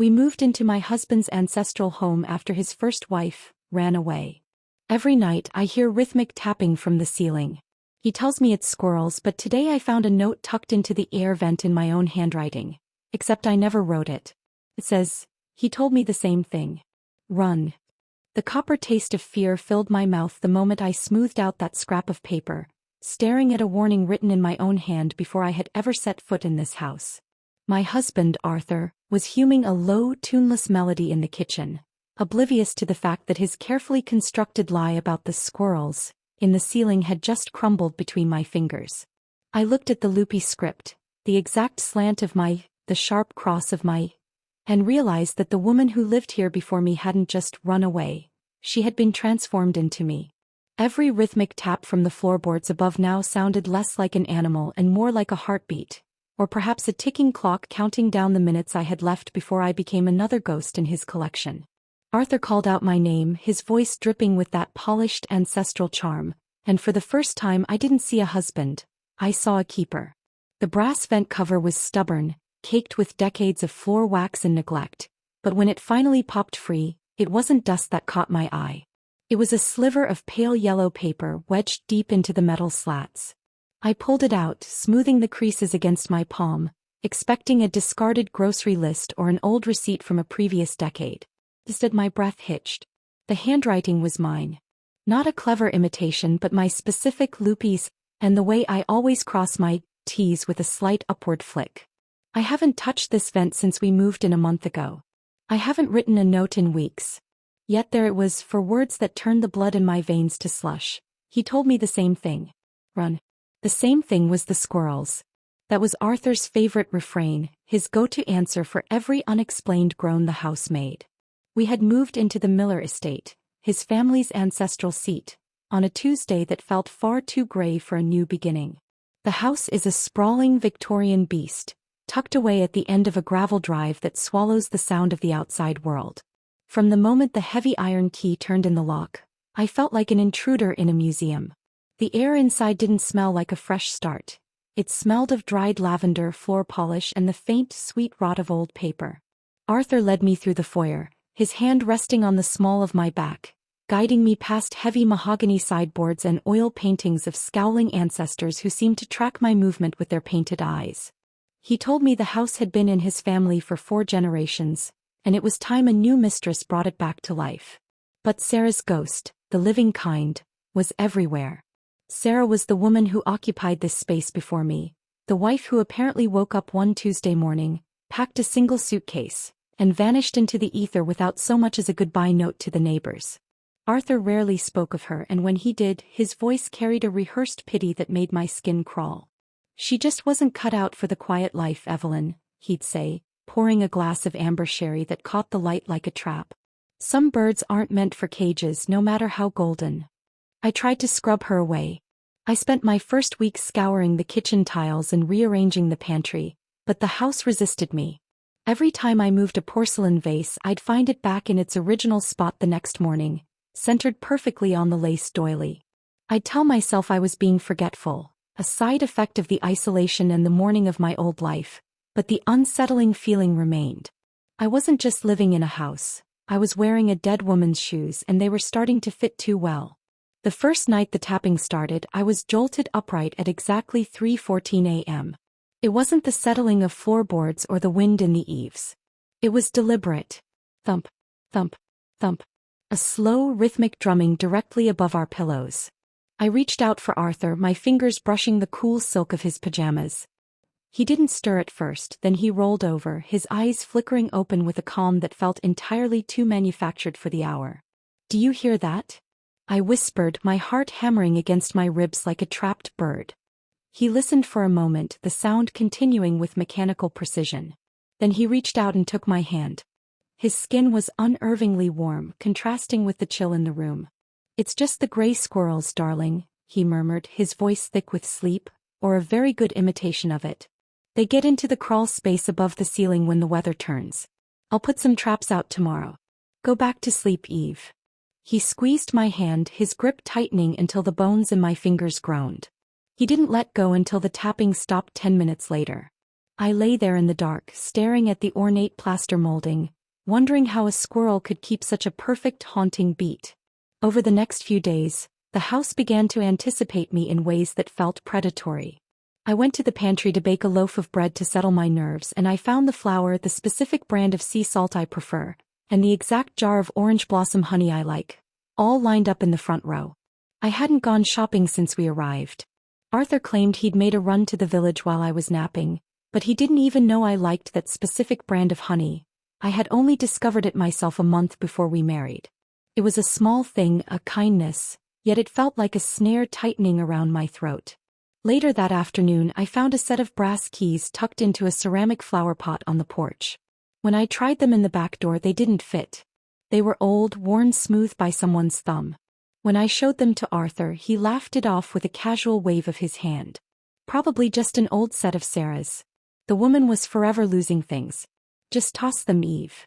We moved into my husband's ancestral home after his first wife ran away. Every night I hear rhythmic tapping from the ceiling. He tells me it's squirrels, but today I found a note tucked into the air vent in my own handwriting. Except I never wrote it. It says, "He told me the same thing. Run." The copper taste of fear filled my mouth the moment I smoothed out that scrap of paper, staring at a warning written in my own hand before I had ever set foot in this house. My husband, Arthur, was humming a low, tuneless melody in the kitchen, oblivious to the fact that his carefully constructed lie about the squirrels in the ceiling had just crumbled between my fingers. I looked at the loopy script, the exact slant of my, the sharp cross of my, and realized that the woman who lived here before me hadn't just run away, she had been transformed into me. Every rhythmic tap from the floorboards above now sounded less like an animal and more like a heartbeat, or perhaps a ticking clock counting down the minutes I had left before I became another ghost in his collection. Arthur called out my name, his voice dripping with that polished ancestral charm, and for the first time I didn't see a husband, I saw a keeper. The brass vent cover was stubborn, caked with decades of floor wax and neglect, but when it finally popped free, it wasn't dust that caught my eye. It was a sliver of pale yellow paper wedged deep into the metal slats. I pulled it out, smoothing the creases against my palm, expecting a discarded grocery list or an old receipt from a previous decade. Instead, my breath hitched. The handwriting was mine. Not a clever imitation, but my specific loopies, and the way I always cross my T's with a slight upward flick. I haven't touched this vent since we moved in a month ago. I haven't written a note in weeks. Yet there it was, for words that turned the blood in my veins to slush. He told me the same thing. Run. The same thing was the squirrels. That was Arthur's favorite refrain, his go-to answer for every unexplained groan the house made. We had moved into the Miller estate, his family's ancestral seat, on a Tuesday that felt far too gray for a new beginning. The house is a sprawling Victorian beast, tucked away at the end of a gravel drive that swallows the sound of the outside world. From the moment the heavy iron key turned in the lock, I felt like an intruder in a museum. The air inside didn't smell like a fresh start. It smelled of dried lavender, floor polish, and the faint, sweet rot of old paper. Arthur led me through the foyer, his hand resting on the small of my back, guiding me past heavy mahogany sideboards and oil paintings of scowling ancestors who seemed to track my movement with their painted eyes. He told me the house had been in his family for 4 generations, and it was time a new mistress brought it back to life. But Sarah's ghost, the living kind, was everywhere. Sarah was the woman who occupied this space before me, the wife who apparently woke up one Tuesday morning, packed a single suitcase, and vanished into the ether without so much as a goodbye note to the neighbors. Arthur rarely spoke of her, and when he did, his voice carried a rehearsed pity that made my skin crawl. "She just wasn't cut out for the quiet life, Evelyn," he'd say, pouring a glass of amber sherry that caught the light like a trap. "Some birds aren't meant for cages, no matter how golden." I tried to scrub her away. I spent my first week scouring the kitchen tiles and rearranging the pantry, but the house resisted me. Every time I moved a porcelain vase, I'd find it back in its original spot the next morning, centered perfectly on the lace doily. I'd tell myself I was being forgetful, a side effect of the isolation and the mourning of my old life, but the unsettling feeling remained. I wasn't just living in a house, I was wearing a dead woman's shoes, and they were starting to fit too well. The first night the tapping started, I was jolted upright at exactly 3:14 a.m. It wasn't the settling of floorboards or the wind in the eaves. It was deliberate. Thump, thump, thump. A slow, rhythmic drumming directly above our pillows. I reached out for Arthur, my fingers brushing the cool silk of his pajamas. He didn't stir at first, then he rolled over, his eyes flickering open with a calm that felt entirely too manufactured for the hour. "Do you hear that?" I whispered, my heart hammering against my ribs like a trapped bird. He listened for a moment, the sound continuing with mechanical precision. Then he reached out and took my hand. His skin was unnervingly warm, contrasting with the chill in the room. "It's just the gray squirrels, darling," he murmured, his voice thick with sleep, or a very good imitation of it. "They get into the crawl space above the ceiling when the weather turns. I'll put some traps out tomorrow. Go back to sleep, Eve." He squeezed my hand, his grip tightening until the bones in my fingers groaned. He didn't let go until the tapping stopped 10 minutes later. I lay there in the dark, staring at the ornate plaster molding, wondering how a squirrel could keep such a perfect haunting beat. Over the next few days, the house began to anticipate me in ways that felt predatory. I went to the pantry to bake a loaf of bread to settle my nerves, and I found the flour, the specific brand of sea salt I prefer, and the exact jar of orange blossom honey I like, all lined up in the front row. I hadn't gone shopping since we arrived. Arthur claimed he'd made a run to the village while I was napping, but he didn't even know I liked that specific brand of honey. I had only discovered it myself a month before we married. It was a small thing, a kindness, yet it felt like a snare tightening around my throat. Later that afternoon, I found a set of brass keys tucked into a ceramic flower pot on the porch. When I tried them in the back door, they didn't fit. They were old, worn smooth by someone's thumb. When I showed them to Arthur, he laughed it off with a casual wave of his hand. Probably just an old set of Sarah's. The woman was forever losing things. Just toss them, Eve.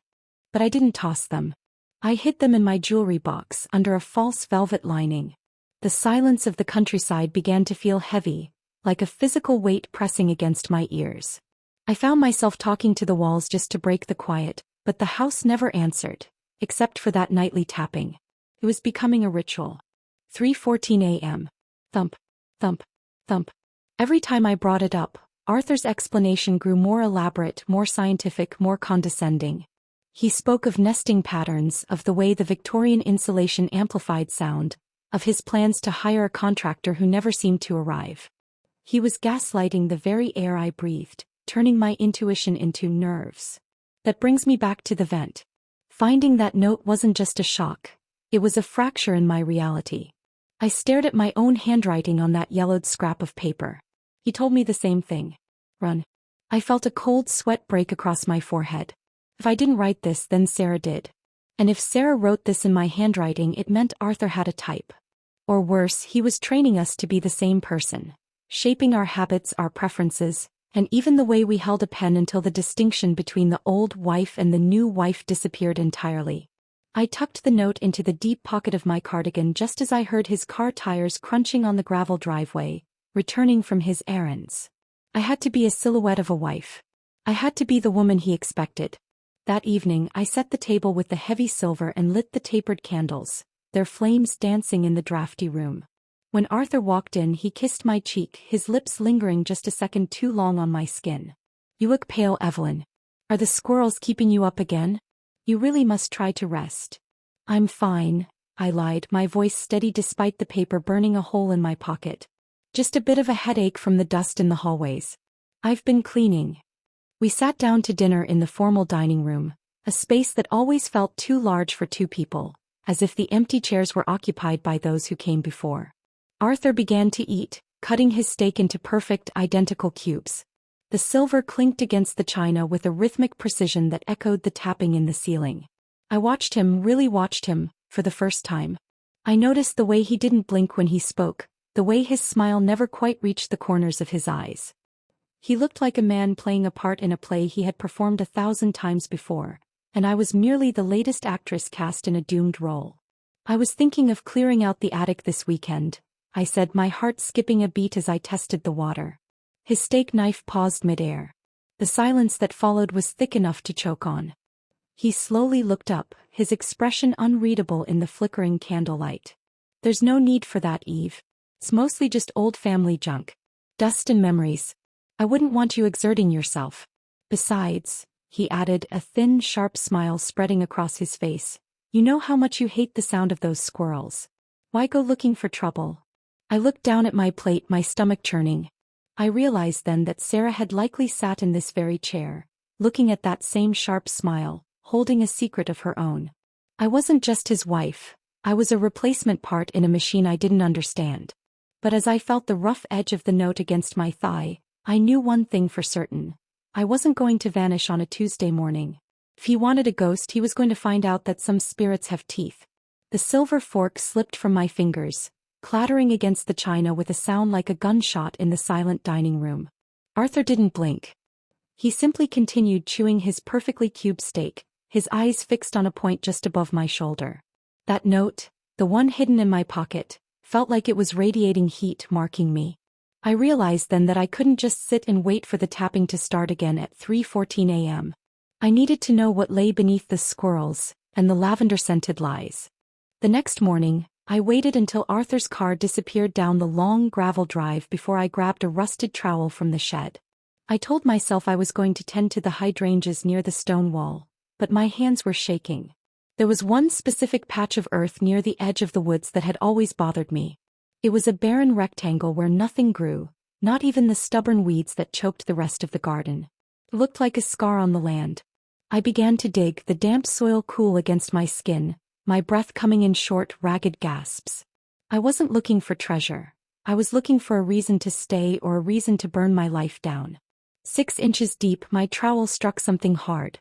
But I didn't toss them. I hid them in my jewelry box under a false velvet lining. The silence of the countryside began to feel heavy, like a physical weight pressing against my ears. I found myself talking to the walls just to break the quiet, but the house never answered, except for that nightly tapping. It was becoming a ritual. 3:14 a.m. Thump, thump, thump. Every time I brought it up, Arthur's explanation grew more elaborate, more scientific, more condescending. He spoke of nesting patterns, of the way the Victorian insulation amplified sound, of his plans to hire a contractor who never seemed to arrive. He was gaslighting the very air I breathed, turning my intuition into nerves. That brings me back to the vent. Finding that note wasn't just a shock. It was a fracture in my reality. I stared at my own handwriting on that yellowed scrap of paper. He told me the same thing. Run. I felt a cold sweat break across my forehead. If I didn't write this, then Sarah did. And if Sarah wrote this in my handwriting, it meant Arthur had a type. Or worse, he was training us to be the same person, shaping our habits, our preferences, and even the way we held a pen until the distinction between the old wife and the new wife disappeared entirely. I tucked the note into the deep pocket of my cardigan just as I heard his car tires crunching on the gravel driveway, returning from his errands. I had to be a silhouette of a wife. I had to be the woman he expected. That evening, I set the table with the heavy silver and lit the tapered candles, their flames dancing in the drafty room. When Arthur walked in, he kissed my cheek, his lips lingering just a second too long on my skin. "You look pale, Evelyn. Are the squirrels keeping you up again? You really must try to rest." "I'm fine," I lied, my voice steady despite the paper burning a hole in my pocket. "Just a bit of a headache from the dust in the hallways. I've been cleaning." We sat down to dinner in the formal dining room, a space that always felt too large for two people, as if the empty chairs were occupied by those who came before. Arthur began to eat, cutting his steak into perfect, identical cubes. The silver clinked against the china with a rhythmic precision that echoed the tapping in the ceiling. I watched him, really watched him, for the first time. I noticed the way he didn't blink when he spoke, the way his smile never quite reached the corners of his eyes. He looked like a man playing a part in a play he had performed 1,000 times before, and I was merely the latest actress cast in a doomed role. "I was thinking of clearing out the attic this weekend," I said, my heart skipping a beat as I tested the water. His steak knife paused midair. The silence that followed was thick enough to choke on. He slowly looked up, his expression unreadable in the flickering candlelight. "There's no need for that, Eve. It's mostly just old family junk. Dust and memories. I wouldn't want you exerting yourself. Besides," he added, a thin, sharp smile spreading across his face, "you know how much you hate the sound of those squirrels. Why go looking for trouble?" I looked down at my plate, my stomach churning. I realized then that Sarah had likely sat in this very chair, looking at that same sharp smile, holding a secret of her own. I wasn't just his wife, I was a replacement part in a machine I didn't understand. But as I felt the rough edge of the note against my thigh, I knew one thing for certain. I wasn't going to vanish on a Tuesday morning. If he wanted a ghost, he was going to find out that some spirits have teeth. The silver fork slipped from my fingers, clattering against the china with a sound like a gunshot in the silent dining room. Arthur didn't blink. He simply continued chewing his perfectly cubed steak, his eyes fixed on a point just above my shoulder. That note, the one hidden in my pocket, felt like it was radiating heat, marking me. I realized then that I couldn't just sit and wait for the tapping to start again at 3:14 a.m. I needed to know what lay beneath the squirrels and the lavender-scented lies. The next morning, I waited until Arthur's car disappeared down the long gravel drive before I grabbed a rusted trowel from the shed. I told myself I was going to tend to the hydrangeas near the stone wall, but my hands were shaking. There was one specific patch of earth near the edge of the woods that had always bothered me. It was a barren rectangle where nothing grew, not even the stubborn weeds that choked the rest of the garden. It looked like a scar on the land. I began to dig, the damp soil cool against my skin, my breath coming in short, ragged gasps. I wasn't looking for treasure. I was looking for a reason to stay or a reason to burn my life down. 6 inches deep, my trowel struck something hard.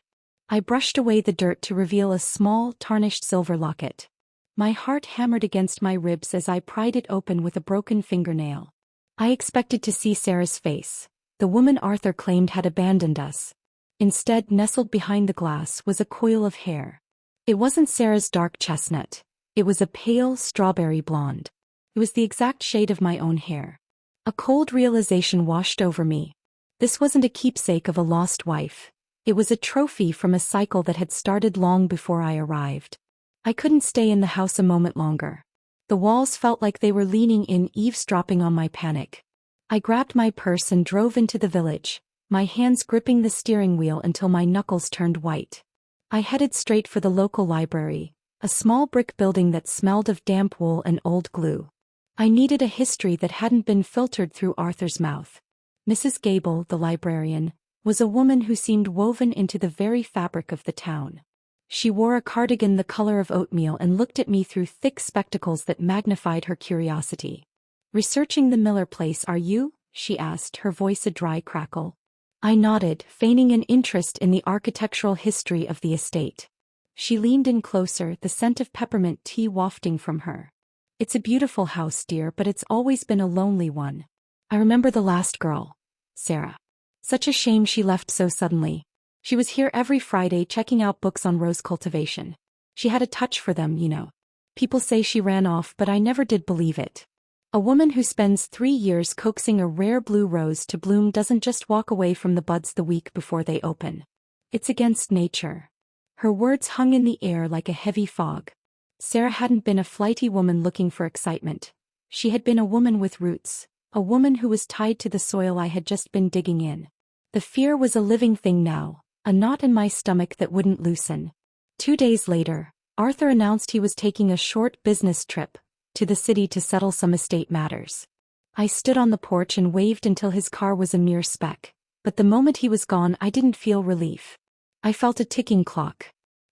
I brushed away the dirt to reveal a small, tarnished silver locket. My heart hammered against my ribs as I pried it open with a broken fingernail. I expected to see Sarah's face, the woman Arthur claimed had abandoned us. Instead, nestled behind the glass was a coil of hair. It wasn't Sarah's dark chestnut. It was a pale, strawberry blonde. It was the exact shade of my own hair. A cold realization washed over me. This wasn't a keepsake of a lost wife. It was a trophy from a cycle that had started long before I arrived. I couldn't stay in the house a moment longer. The walls felt like they were leaning in, eavesdropping on my panic. I grabbed my purse and drove into the village, my hands gripping the steering wheel until my knuckles turned white. I headed straight for the local library, a small brick building that smelled of damp wool and old glue. I needed a history that hadn't been filtered through Arthur's mouth. Mrs. Gable, the librarian, was a woman who seemed woven into the very fabric of the town. She wore a cardigan the color of oatmeal and looked at me through thick spectacles that magnified her curiosity. "Researching the Miller place, are you?" she asked, her voice a dry crackle. I nodded, feigning an interest in the architectural history of the estate. She leaned in closer, the scent of peppermint tea wafting from her. "It's a beautiful house, dear, but it's always been a lonely one. I remember the last girl, Sarah. Such a shame she left so suddenly. She was here every Friday checking out books on rose cultivation. She had a touch for them, you know. People say she ran off, but I never did believe it. A woman who spends 3 years coaxing a rare blue rose to bloom doesn't just walk away from the buds the week before they open. It's against nature." Her words hung in the air like a heavy fog. Sarah hadn't been a flighty woman looking for excitement. She had been a woman with roots, a woman who was tied to the soil I had just been digging in. The fear was a living thing now, a knot in my stomach that wouldn't loosen. 2 days later, Arthur announced he was taking a short business trip to the city to settle some estate matters. I stood on the porch and waved until his car was a mere speck, but the moment he was gone I didn't feel relief. I felt a ticking clock.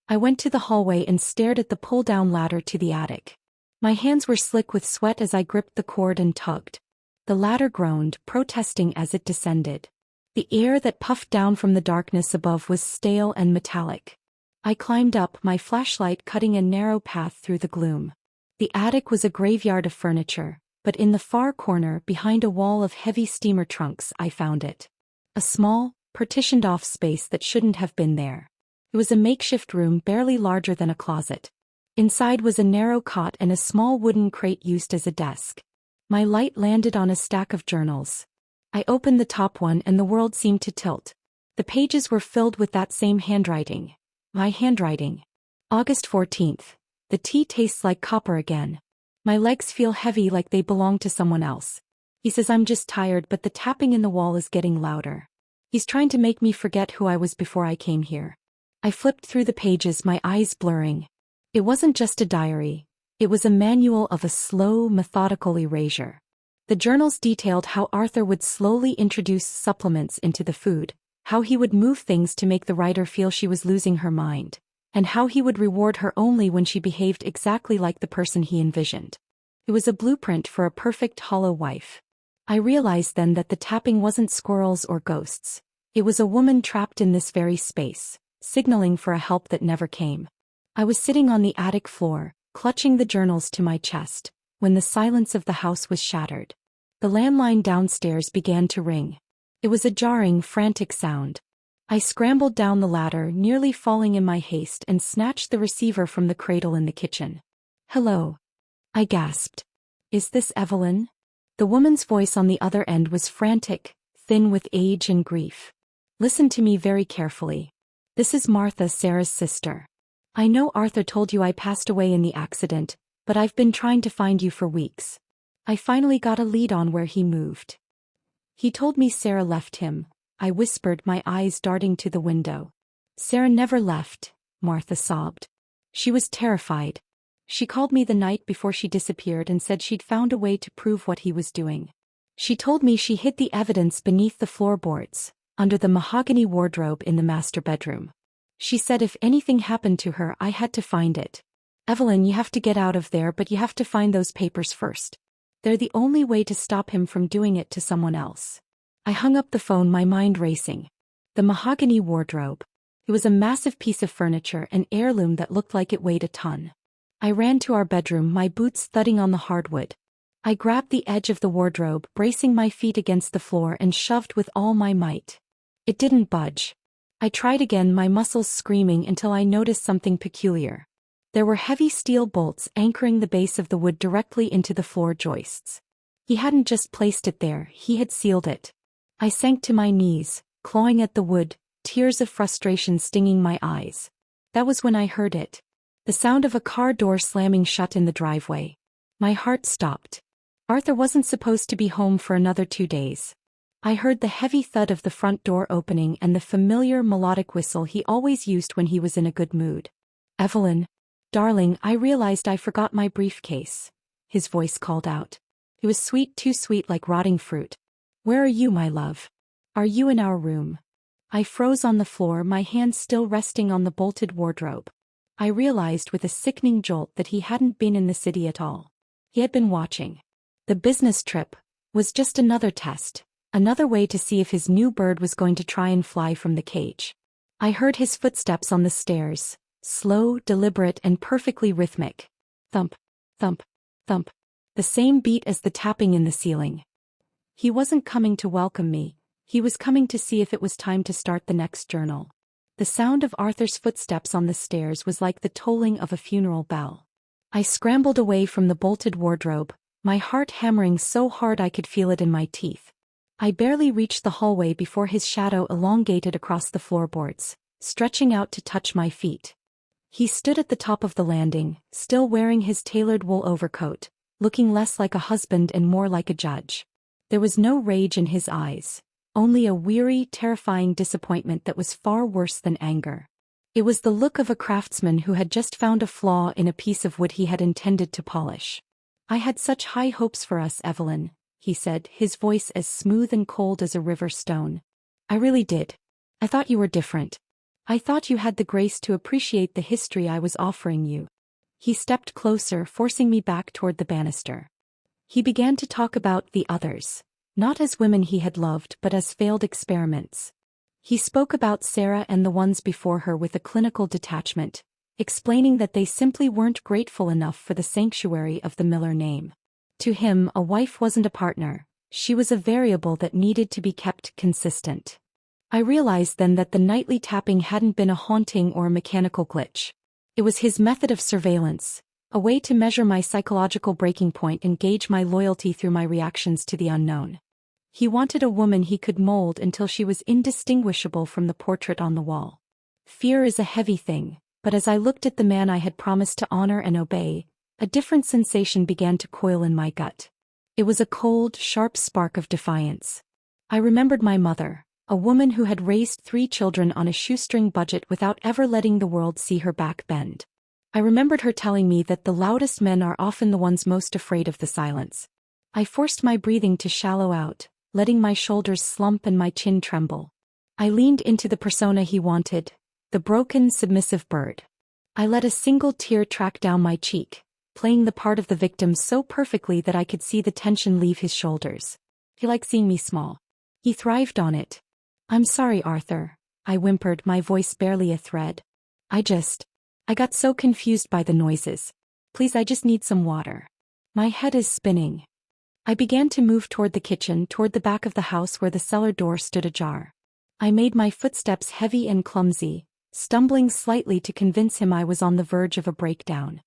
I went to the hallway and stared at the pull-down ladder to the attic. My hands were slick with sweat as I gripped the cord and tugged. The ladder groaned, protesting as it descended. The air that puffed down from the darkness above was stale and metallic. I climbed up, my flashlight cutting a narrow path through the gloom. The attic was a graveyard of furniture, but in the far corner, behind a wall of heavy steamer trunks, I found it. A small, partitioned-off space that shouldn't have been there. It was a makeshift room barely larger than a closet. Inside was a narrow cot and a small wooden crate used as a desk. My light landed on a stack of journals. I opened the top one and the world seemed to tilt. The pages were filled with that same handwriting. My handwriting. August 14th. The tea tastes like copper again. My legs feel heavy like they belong to someone else. He says I'm just tired, but the tapping in the wall is getting louder. He's trying to make me forget who I was before I came here. I flipped through the pages, my eyes blurring. It wasn't just a diary. It was a manual of a slow, methodical erasure. The journals detailed how Arthur would slowly introduce supplements into the food, how he would move things to make the writer feel she was losing her mind, and how he would reward her only when she behaved exactly like the person he envisioned. It was a blueprint for a perfect hollow wife. I realized then that the tapping wasn't squirrels or ghosts. It was a woman trapped in this very space, signaling for a help that never came. I was sitting on the attic floor, clutching the journals to my chest, when the silence of the house was shattered. The landline downstairs began to ring. It was a jarring, frantic sound. I scrambled down the ladder, nearly falling in my haste, and snatched the receiver from the cradle in the kitchen. "Hello," I gasped. "Is this Evelyn?" The woman's voice on the other end was frantic, thin with age and grief. Listen to me very carefully. This is Martha, Sarah's sister. I know Arthur told you I passed away in the accident, but I've been trying to find you for weeks. I finally got a lead on where he moved. He told me Sarah left him, I whispered, my eyes darting to the window. Sarah never left, Martha sobbed. She was terrified. She called me the night before she disappeared and said she'd found a way to prove what he was doing. She told me she hid the evidence beneath the floorboards, under the mahogany wardrobe in the master bedroom. She said if anything happened to her, I had to find it. Evelyn, you have to get out of there, but you have to find those papers first. They're the only way to stop him from doing it to someone else. I hung up the phone, my mind racing. The mahogany wardrobe. It was a massive piece of furniture, an heirloom that looked like it weighed a ton. I ran to our bedroom, my boots thudding on the hardwood. I grabbed the edge of the wardrobe, bracing my feet against the floor, and shoved with all my might. It didn't budge. I tried again, my muscles screaming, until I noticed something peculiar. There were heavy steel bolts anchoring the base of the wood directly into the floor joists. He hadn't just placed it there, he had sealed it. I sank to my knees, clawing at the wood, tears of frustration stinging my eyes. That was when I heard it. The sound of a car door slamming shut in the driveway. My heart stopped. Arthur wasn't supposed to be home for another 2 days. I heard the heavy thud of the front door opening and the familiar melodic whistle he always used when he was in a good mood. Evelyn. Darling, I realized I forgot my briefcase. His voice called out. It was sweet, too sweet, like rotting fruit. Where are you, my love? Are you in our room? I froze on the floor, my hands still resting on the bolted wardrobe. I realized with a sickening jolt that he hadn't been in the city at all. He had been watching. The business trip was just another test, another way to see if his new bird was going to try and fly from the cage. I heard his footsteps on the stairs. Slow, deliberate, and perfectly rhythmic. Thump, thump, thump. The same beat as the tapping in the ceiling. He wasn't coming to welcome me. He was coming to see if it was time to start the next journal. The sound of Arthur's footsteps on the stairs was like the tolling of a funeral bell. I scrambled away from the bolted wardrobe, my heart hammering so hard I could feel it in my teeth. I barely reached the hallway before his shadow elongated across the floorboards, stretching out to touch my feet. He stood at the top of the landing, still wearing his tailored wool overcoat, looking less like a husband and more like a judge. There was no rage in his eyes, only a weary, terrifying disappointment that was far worse than anger. It was the look of a craftsman who had just found a flaw in a piece of wood he had intended to polish. I had such high hopes for us, Evelyn, he said, his voice as smooth and cold as a river stone. I really did. I thought you were different. I thought you had the grace to appreciate the history I was offering you. He stepped closer, forcing me back toward the banister. He began to talk about the others, not as women he had loved but as failed experiments. He spoke about Sarah and the ones before her with a clinical detachment, explaining that they simply weren't grateful enough for the sanctuary of the Miller name. To him, a wife wasn't a partner, she was a variable that needed to be kept consistent. I realized then that the nightly tapping hadn't been a haunting or a mechanical glitch. It was his method of surveillance, a way to measure my psychological breaking point and gauge my loyalty through my reactions to the unknown. He wanted a woman he could mold until she was indistinguishable from the portrait on the wall. Fear is a heavy thing, but as I looked at the man I had promised to honor and obey, a different sensation began to coil in my gut. It was a cold, sharp spark of defiance. I remembered my mother, a woman who had raised 3 children on a shoestring budget without ever letting the world see her back bend. I remembered her telling me that the loudest men are often the ones most afraid of the silence. I forced my breathing to shallow out, letting my shoulders slump and my chin tremble. I leaned into the persona he wanted, the broken, submissive bird. I let a single tear track down my cheek, playing the part of the victim so perfectly that I could see the tension leave his shoulders. He liked seeing me small. He thrived on it. I'm sorry, Arthur, I whimpered, my voice barely a thread. I got so confused by the noises. Please, I just need some water. My head is spinning. I began to move toward the kitchen, toward the back of the house where the cellar door stood ajar. I made my footsteps heavy and clumsy, stumbling slightly to convince him I was on the verge of a breakdown.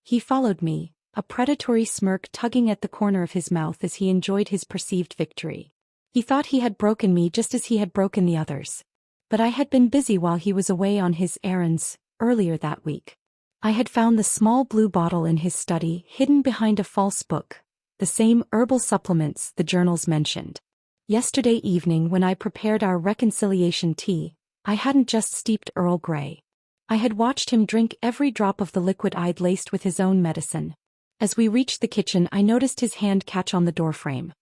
He followed me, a predatory smirk tugging at the corner of his mouth as he enjoyed his perceived victory. He thought he had broken me just as he had broken the others. But I had been busy while he was away on his errands, earlier that week. I had found the small blue bottle in his study hidden behind a false book, the same herbal supplements the journals mentioned. Yesterday evening when I prepared our reconciliation tea, I hadn't just steeped Earl Grey. I had watched him drink every drop of the liquid I'd laced with his own medicine. As we reached the kitchen, I noticed his hand catch on the doorframe.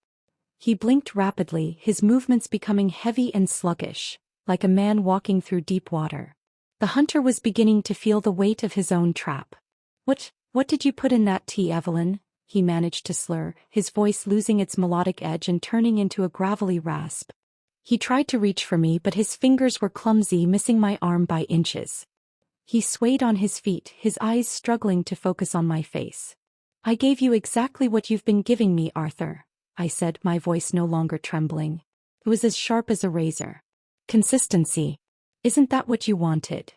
He blinked rapidly, his movements becoming heavy and sluggish, like a man walking through deep water. The hunter was beginning to feel the weight of his own trap. What did you put in that tea, Evelyn?" he managed to slur, his voice losing its melodic edge and turning into a gravelly rasp. He tried to reach for me, but his fingers were clumsy, missing my arm by inches. He swayed on his feet, his eyes struggling to focus on my face. "I gave you exactly what you've been giving me, Arthur," I said, my voice no longer trembling. It was as sharp as a razor. "Consistency. Isn't that what you wanted?"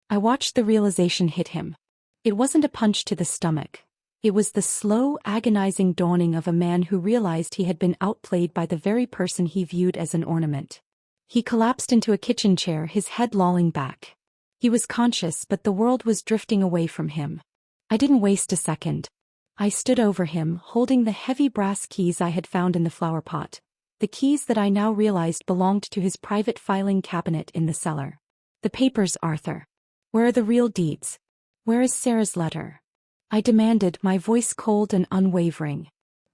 I watched the realization hit him. It wasn't a punch to the stomach. It was the slow, agonizing dawning of a man who realized he had been outplayed by the very person he viewed as an ornament. He collapsed into a kitchen chair, his head lolling back. He was conscious, but the world was drifting away from him. I didn't waste a second. I stood over him, holding the heavy brass keys I had found in the flower pot, the keys that I now realized belonged to his private filing cabinet in the cellar. "The papers, Arthur. Where are the real deeds? Where is Sarah's letter?" I demanded, my voice cold and unwavering.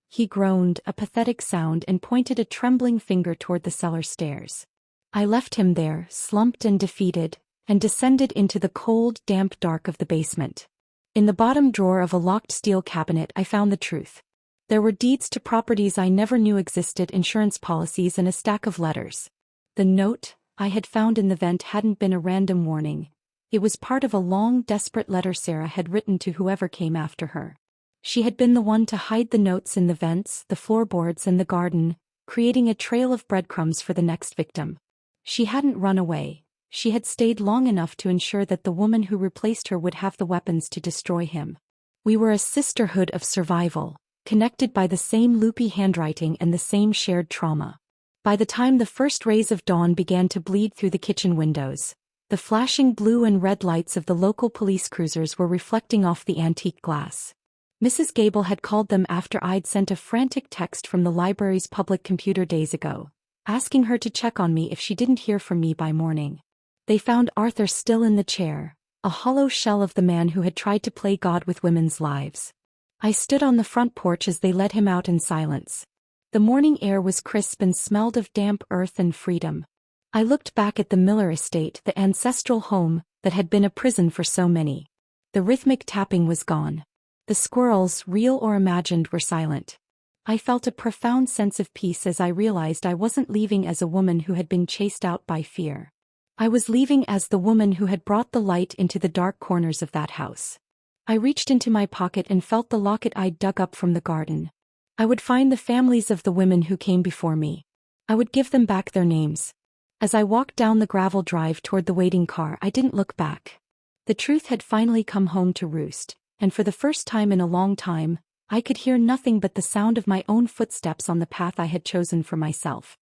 He groaned, a pathetic sound, and pointed a trembling finger toward the cellar stairs. I left him there, slumped and defeated, and descended into the cold, damp dark of the basement. In the bottom drawer of a locked steel cabinet I found the truth. There were deeds to properties I never knew existed, insurance policies, and a stack of letters. The note I had found in the vent hadn't been a random warning. It was part of a long, desperate letter Sarah had written to whoever came after her. She had been the one to hide the notes in the vents, the floorboards, and the garden, creating a trail of breadcrumbs for the next victim. She hadn't run away. She had stayed long enough to ensure that the woman who replaced her would have the weapons to destroy him. We were a sisterhood of survival, connected by the same loopy handwriting and the same shared trauma. By the time the first rays of dawn began to bleed through the kitchen windows, the flashing blue and red lights of the local police cruisers were reflecting off the antique glass. Mrs. Gable had called them after I'd sent a frantic text from the library's public computer days ago, asking her to check on me if she didn't hear from me by morning. They found Arthur still in the chair, a hollow shell of the man who had tried to play God with women's lives. I stood on the front porch as they led him out in silence. The morning air was crisp and smelled of damp earth and freedom. I looked back at the Miller estate, the ancestral home that had been a prison for so many. The rhythmic tapping was gone. The squirrels, real or imagined, were silent. I felt a profound sense of peace as I realized I wasn't leaving as a woman who had been chased out by fear. I was leaving as the woman who had brought the light into the dark corners of that house. I reached into my pocket and felt the locket I'd dug up from the garden. I would find the families of the women who came before me. I would give them back their names. As I walked down the gravel drive toward the waiting car, I didn't look back. The truth had finally come home to roost, and for the first time in a long time, I could hear nothing but the sound of my own footsteps on the path I had chosen for myself.